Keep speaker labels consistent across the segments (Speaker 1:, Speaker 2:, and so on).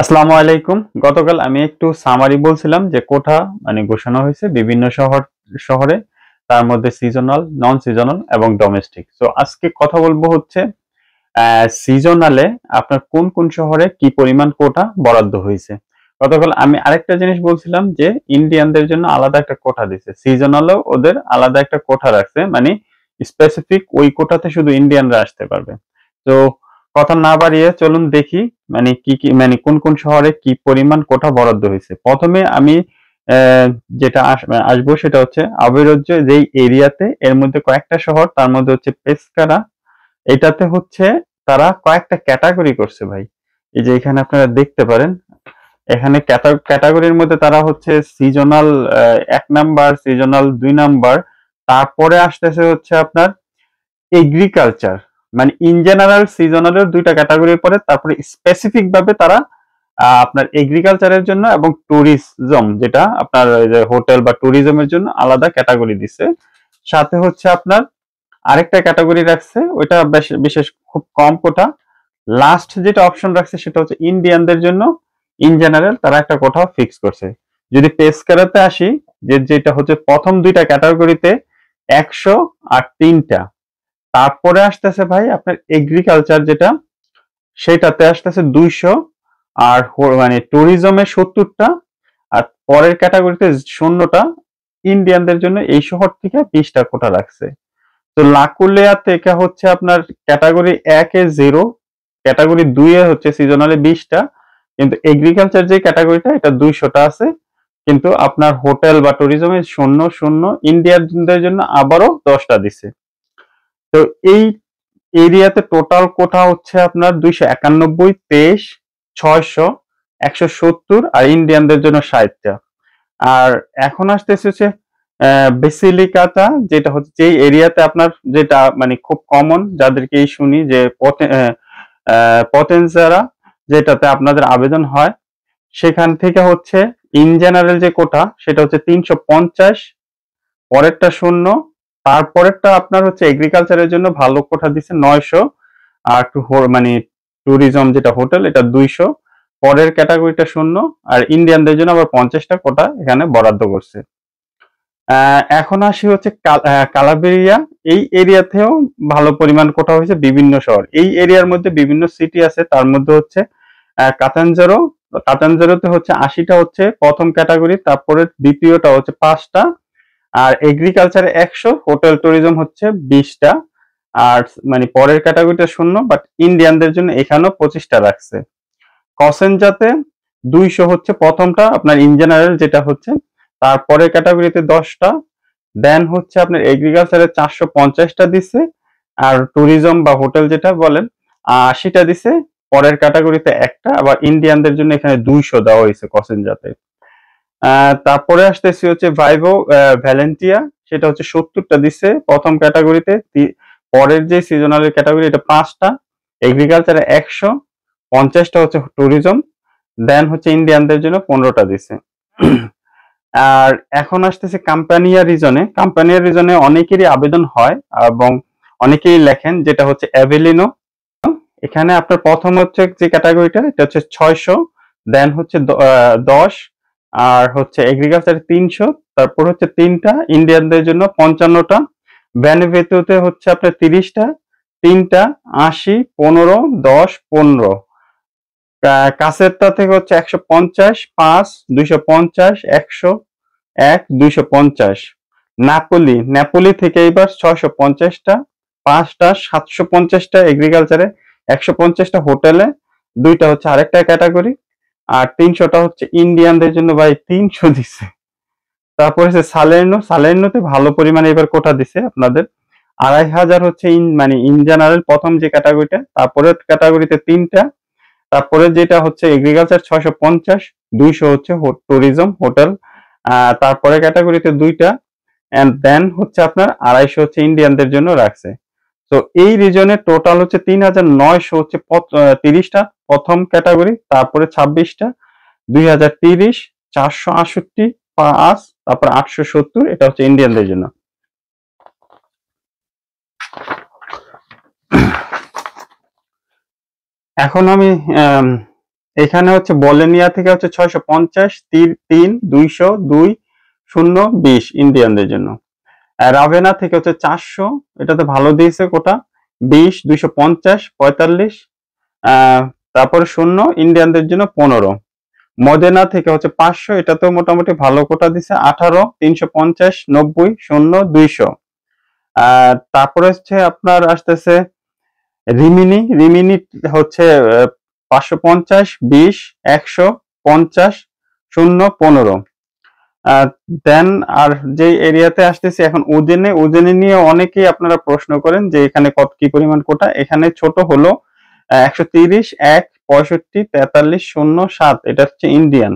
Speaker 1: আসসালামু আলাইকুম। গতকাল আমি একটু সামারি বলছিলাম যে কোটা ঘোষণা হয়েছে বিভিন্ন শহরে, তার মধ্যে সিজনাল, নন সিজনাল এবং ডোমেস্টিক। সো আজকে কথা বলবো হচ্ছে সিজনালে আপনার কোন কোন শহরে কি পরিমাণ কোটা বরাদ্দ হয়েছে। গতকাল আমি আরেকটা জিনিস বলছিলাম যে ইন্ডিয়ানদের জন্য আলাদা একটা কোটা দিছে, সিজনালেও ওদের আলাদা একটা কোটা রাখছে, স্পেসিফিক ওই কোটাতে শুধু ইন্ডিয়ানরা আসতে পারবে। তো কথা না বাড়িয়ে চলুন দেখি কি কি কোন কোন শহরে কি পরিমাণ কোটা বরাদ্দ হয়েছে। প্রথমে আমি যেটা আসবো সেটা হচ্ছে অবিরজ্য যেই এরিয়াতে, এর মধ্যে কয়েকটা শহর, তার মধ্যে হচ্ছে পেসকারা। এটাতে হচ্ছে তারা কয়েকটা ক্যাটাগরি করছে ভাই। এই যে এখানে আপনারা দেখতে পারেন, এখানে ক্যাটাগরির মধ্যে তারা হচ্ছে সিজনাল 1 নাম্বার, সিজনাল 2 নাম্বার, তারপরে আসতেছে হচ্ছে আপনার এগ্রিকালচার। ইন জেনারেল সিজনালের দুইটা ক্যাটাগরির পরে তারপরে স্পেসিফিক ভাবে তারা আপনার এগ্রিকালচারের জন্য এবং ট্যুরিজম, যেটা আপনার হোটেল বা ট্যুরিজমের জন্য আলাদা ক্যাটাগরি দিছে। সাথে হচ্ছে আপনার আরেকটা ক্যাটাগরি রাখছে, ওইটা বিশেষ খুব কম কোটা। লাস্ট যেটা অপশন রাখছে সেটা হচ্ছে ইন্ডিয়ানদের জন্য ইন জেনারেল তারা একটা কোটা ফিক্স করছে। যদি পেসকারাতে আসি, যেটা হচ্ছে প্রথম দুইটা ক্যাটাগরিতে 100 আর 3টা, তারপরে আসতেছে ভাই আপনার এগ্রিকালচার যেটা, সেটাতে আসতেছে 200, আর ট্যুরিজমে 70টা, আর পরের ক্যাটাগরিতে 0টা। ইন্ডিয়ানদের জন্য এই শহর থেকে 20টা কোটা রাখছে। তো লাকুলিয়া থেকে হচ্ছে আপনার ক্যাটাগরি 1-এ 0, ক্যাটাগরি 2-এ হচ্ছে সিজনালে 20টা, কিন্তু এগ্রিকালচার যে ক্যাটাগরিটা এটা 200টা আছে। কিন্তু আপনার হোটেল বা ট্যুরিজমে 0-0, ইন্ডিয়ানদের জন্য আবারও 10টা দিছে। তো এই এরিয়াতে টোটাল কোটা হচ্ছে আপনার 291, 23, 600, 170, আর ইন্ডিয়ানদের জন্য 60টা। আর এখন আসতেছে হচ্ছে বেসিলিকাটা, যেটা হচ্ছে যে এরিয়াতে আপনার যেটা খুব কমন, যাদেরকে শুনি যে পটেনজারা, যেটাতে আপনাদের আবেদন হয়, সেখান থেকে হচ্ছে ইন জেনারেল যে কোটা সেটা হচ্ছে 350, পরেরটা 0, তারপরেরটা আপনার হচ্ছে এগ্রিকালচারের জন্য ভালো কোটা দিচ্ছে 900, আর ট্যুরিজম যেটা হোটেল এটা 200, পরের ক্যাটাগরিটা 0, আর ইন্ডিয়ানদের জন্য আবার 50টা কোটা এখানে বরাদ্দ করছে। এখন আসি হচ্ছে কালাবেরিয়া। এই এরিয়াতেও ভালো পরিমাণ কোটা হয়েছে বিভিন্ন শহর। এই এরিয়ার মধ্যে বিভিন্ন সিটি আছে, তার মধ্যে হচ্ছে কাতাঞ্জারো। কাতাঞ্জারোতে হচ্ছে 80টা হচ্ছে প্রথম ক্যাটাগরি, তারপরে দ্বিতীয়টা হচ্ছে 5টা, আর এগ্রিকালচারে 100, হোটেল ট্যুরিজম হচ্ছে 20টা, আর পরের ক্যাটাগরিটা 0, বাট ইন্ডিয়ানদের জন্য এখানেও 25টা রাখছে। কসেনজাতে 200 হচ্ছে প্রথমটা আপনার ইন জেনারেল যেটা হচ্ছে, তারপরে ক্যাটাগরিতে 10টা, দেন হচ্ছে আপনার এগ্রিকালচারে 450টা দিছে, আর ট্যুরিজম বা হোটেল যেটা বলেন 80টা দিছে, পরের ক্যাটাগরিতে একটা, আবার ইন্ডিয়ানদের জন্য এখানে 200 দেওয়া হয়েছে কসেনজাতে। তারপরে আসতেছি হচ্ছে ভাইভো ভ্যালেন্টিয়া, সেটা হচ্ছে 70টা দিছে প্রথম ক্যাটাগরিতে, পরের যে সিজনাল ক্যাটাগরি এটা 5টা, এগ্রিকালচারে 100, 50টা হচ্ছে ট্যুরিজম, দেন হচ্ছে ইন্ডিয়ানদের জন্য 15টা দিছে। আর এখন আসতেছে কাম্পানিয়া রিজনে অনেকেরই আবেদন হয় এবং অনেকেই লেখেন, যেটা হচ্ছে অ্যাভেলিনো। এখানে আপনার প্রথম হচ্ছে যে ক্যাটাগরিটা এটা হচ্ছে 600, দেন হচ্ছে 10, আর হচ্ছে এগ্রিকালচার 300, তারপর হচ্ছে 3টা, ইন্ডিয়ানদের জন্য 55টা, ভ্যানুভেতুতে হচ্ছে আপনার 30টা, 3টা, 80, 15, 10, 15, কাসেরটা থেকে হচ্ছে 150, 5, 250, 100, 1, 250, নেপোলি থেকে এবার 650টা, 5টা, 750টা এগ্রিকালচারে, 150টা হোটেলে, 2টা হচ্ছে আরেকটা ক্যাটাগরি, আর 300টা হচ্ছে ইন্ডিয়ানদের জন্য ভাই 300 দিছে। তারপর হচ্ছে সালের্নোতে ভালো পরিমাণে এবার কোটা দিছে আপনাদের 2500 হচ্ছে ইন জেনারেল প্রথম যে ক্যাটাগরিটা, তারপরে ক্যাটাগরিতে 3টা, তারপরে যেটা হচ্ছে এগ্রিকালচার 650, 200 হচ্ছে ট্যুরিজম হোটেল, তারপরে ক্যাটাগরিতে 2টা, এন্ড দেন হচ্ছে আপনার 250 হচ্ছে ইন্ডিয়ানদের জন্য রাখছে। তো এই রিজনে টোটাল হচ্ছে 3900 হচ্ছে 30টা প্রথম ক্যাটাগরি, তারপরে 26টা, 2030, 468, 5, তারপর 870, এটা হচ্ছে ইন্ডিয়ানদের জন্য। এখন আমি এখানে হচ্ছে বলেনিয়া থেকে হচ্ছে 650, 3, 200, 2, 0, 20 ইন্ডিয়ানদের জন্য। রাভেনা থেকে হচ্ছে 400, এটাতে ভালো দিয়েছে কোটা, 20, 250, 45, তারপরে 0 ইন্ডিয়ানদের জন্য 15। মদেনা থেকে হচ্ছে 500, এটাতেও মোটামুটি ভালো কোটা দিছে, 18, 350, 90, 0, 200। তারপরে হচ্ছে আপনার আসতেছে রিমিনি হচ্ছে 550, 20, 100, 50, 0, 15। দেন আর যে এরিয়াতে আসতেছি এখন উজেনে নিয়ে অনেকেই আপনারা প্রশ্ন করেন যে এখানে কত কি পরিমাণ কোটা। এখানে ছোট হলো 130, 1, 65, 43, 0, 7, এটা হচ্ছে ইন্ডিয়ান।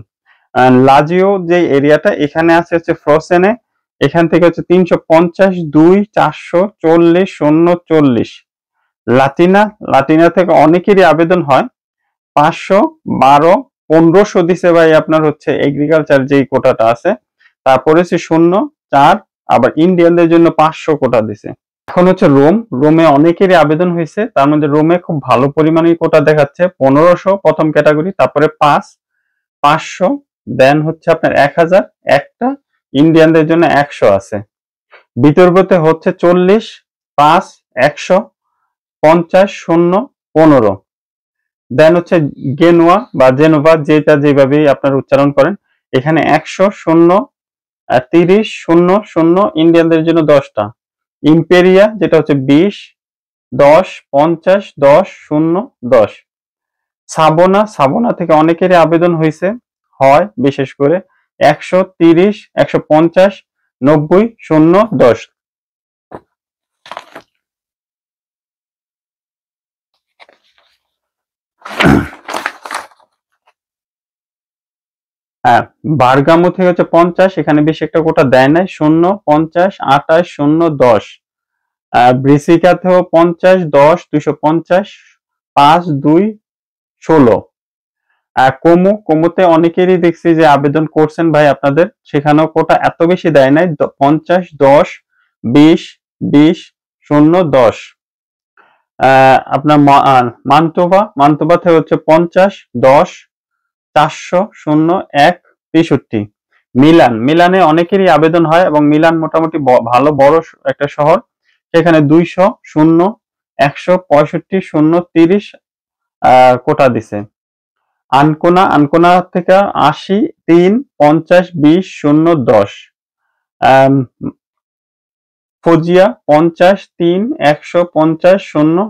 Speaker 1: লাজিও যে এরিয়াটা এখানে আছে হচ্ছে ফ্রোসেনে, এখান থেকে হচ্ছে 350, 2, 440, 0, 40। লাতিনা থেকে অনেকেরই আবেদন হয়, 500, 12, 1500 দিছে ভাই আপনার হচ্ছে এগ্রিকালচার যেই কোটাটা আছে। তারপরে হচ্ছে 0, 4, আবার ইন্ডিয়ানদের জন্য 500 কোটা দিছে। এখন হচ্ছে রোমে অনেকেরই আবেদন হয়েছে, তার মধ্যে রোমে খুব ভালো পরিমাণে কোটা দেখাচ্ছে, 1500 প্রথম ক্যাটাগরি, তারপরে 5, 500, দেন হচ্ছে আপনার 1000 একটা, ইন্ডিয়ানদের জন্য 100 আছে। বিতর্কতে হচ্ছে 40, 5, 100, 50, 0, 15। দেন হচ্ছে জেনোভা যেটা যেভাবেই আপনারা উচ্চারণ করেন, এখানে 100, 0, 30, 0, 0 ইন্ডিয়ানদের জন্য 10টা। ইম্পেরিয়া যেটা হচ্ছে 20, 10, 50, 10, 0, 10। সাবোনা থেকে অনেকেরই আবেদন হয়েছে, হয় বিশেষ করে 130, 150, 90, 0, 10। হ্যাঁ, বারগামো থেকে হচ্ছে 50, এখানে বেশি একটা কোটা দেয় নাই, 0, 50, 28, 0, 10। ব্রিসিকাতেও 50, 10, 250, 5, 2, 16। কোমোতে অনেকেরই দেখছি যে আবেদন করছেন ভাই আপনাদের, সেখানেও কোটা এত বেশি দেয় নাই, 50, 10, 20, 20, 0, 10। আপনার মান্টোবাতে হচ্ছে 50, 10, 400, 0, 1, 63। মিলানে অনেকেরই আবেদন হয় এবং মিলান মোটামুটি ভালো বড় একটা শহর, সেখানে 200, 0, 165, 0, 30 কোটা দিছে। আনকোনা থেকে 80, 3, 50, 20, 0, 10। ফজিয়া 50, 3, 150, 0,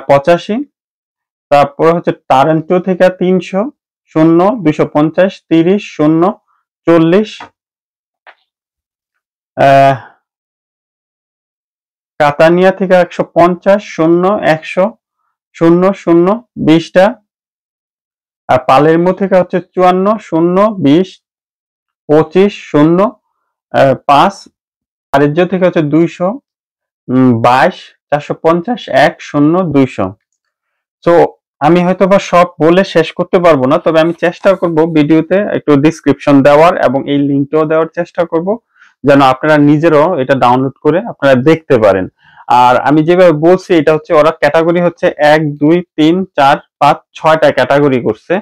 Speaker 1: 85। তারপর হচ্ছে টারেন্টো থেকে 300, 0, 250, 30, 0, 40। কাতানিয়া থেকে 150, 0, 100, 0, 0, 20টা। আর পালেরমো থেকে হচ্ছে 54, 0, 20, 25, 0, 5। আরেজ্য থেকে হচ্ছে 200, 22, 450, 1, 0, 200। তো আমি হয়তোবা সব বলে শেষ করতে পারবো না, তবে আমি চেষ্টা করব ভিডিওতে একটু ডিসক্রিপশন দেওয়ার এবং এই লিঙ্কটাও দেওয়ার চেষ্টা করব, যেন আপনারা নিজেরাও এটা ডাউনলোড করে আপনারা দেখতে পারেন। আর আমি যেভাবে বলছি এটা হচ্ছে ওরা ক্যাটাগরি হচ্ছে 1, 2, 3, 4, 5, 6টা ক্যাটাগরি করছে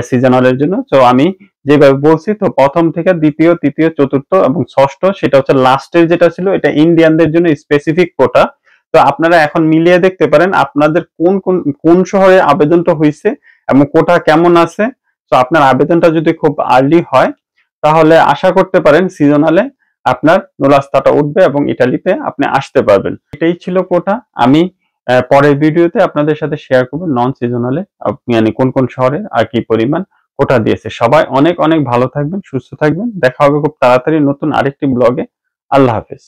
Speaker 1: সিজনালের জন্য। তো আমি যেভাবে বলছি, তো প্রথম থেকে দ্বিতীয়, তৃতীয়, চতুর্থ এবং ষষ্ঠ, সেটা হচ্ছে লাস্টের যেটা ছিল এটা ইন্ডিয়ানদের জন্য স্পেসিফিক কোটা। তো আপনারা এখন মিলিয়ে দেখতে পারেন আপনাদের কোন শহরে আবেদনটা হয়েছে এবং কোটা কেমন আছে। তো আপনার আবেদনটা যদি খুব আর্লি হয় তাহলে আশা করতে পারেন সিজনালে আপনার নুলাস্তাটা উঠবে এবং ইতালিতে আপনি আসতে পারবেন। এটাই ছিল কোটা। আমি পরের ভিডিওতে আপনাদের সাথে শেয়ার করব নন সিজনালে মানে কোন শহরে আর কি পরিমাণ কোটা দিয়েছে। সবাই অনেক অনেক ভালো থাকবেন, সুস্থ থাকবেন। দেখা হবে খুব তাড়াতাড়ি নতুন আরেকটি ব্লগে। আল্লাহ হাফেজ।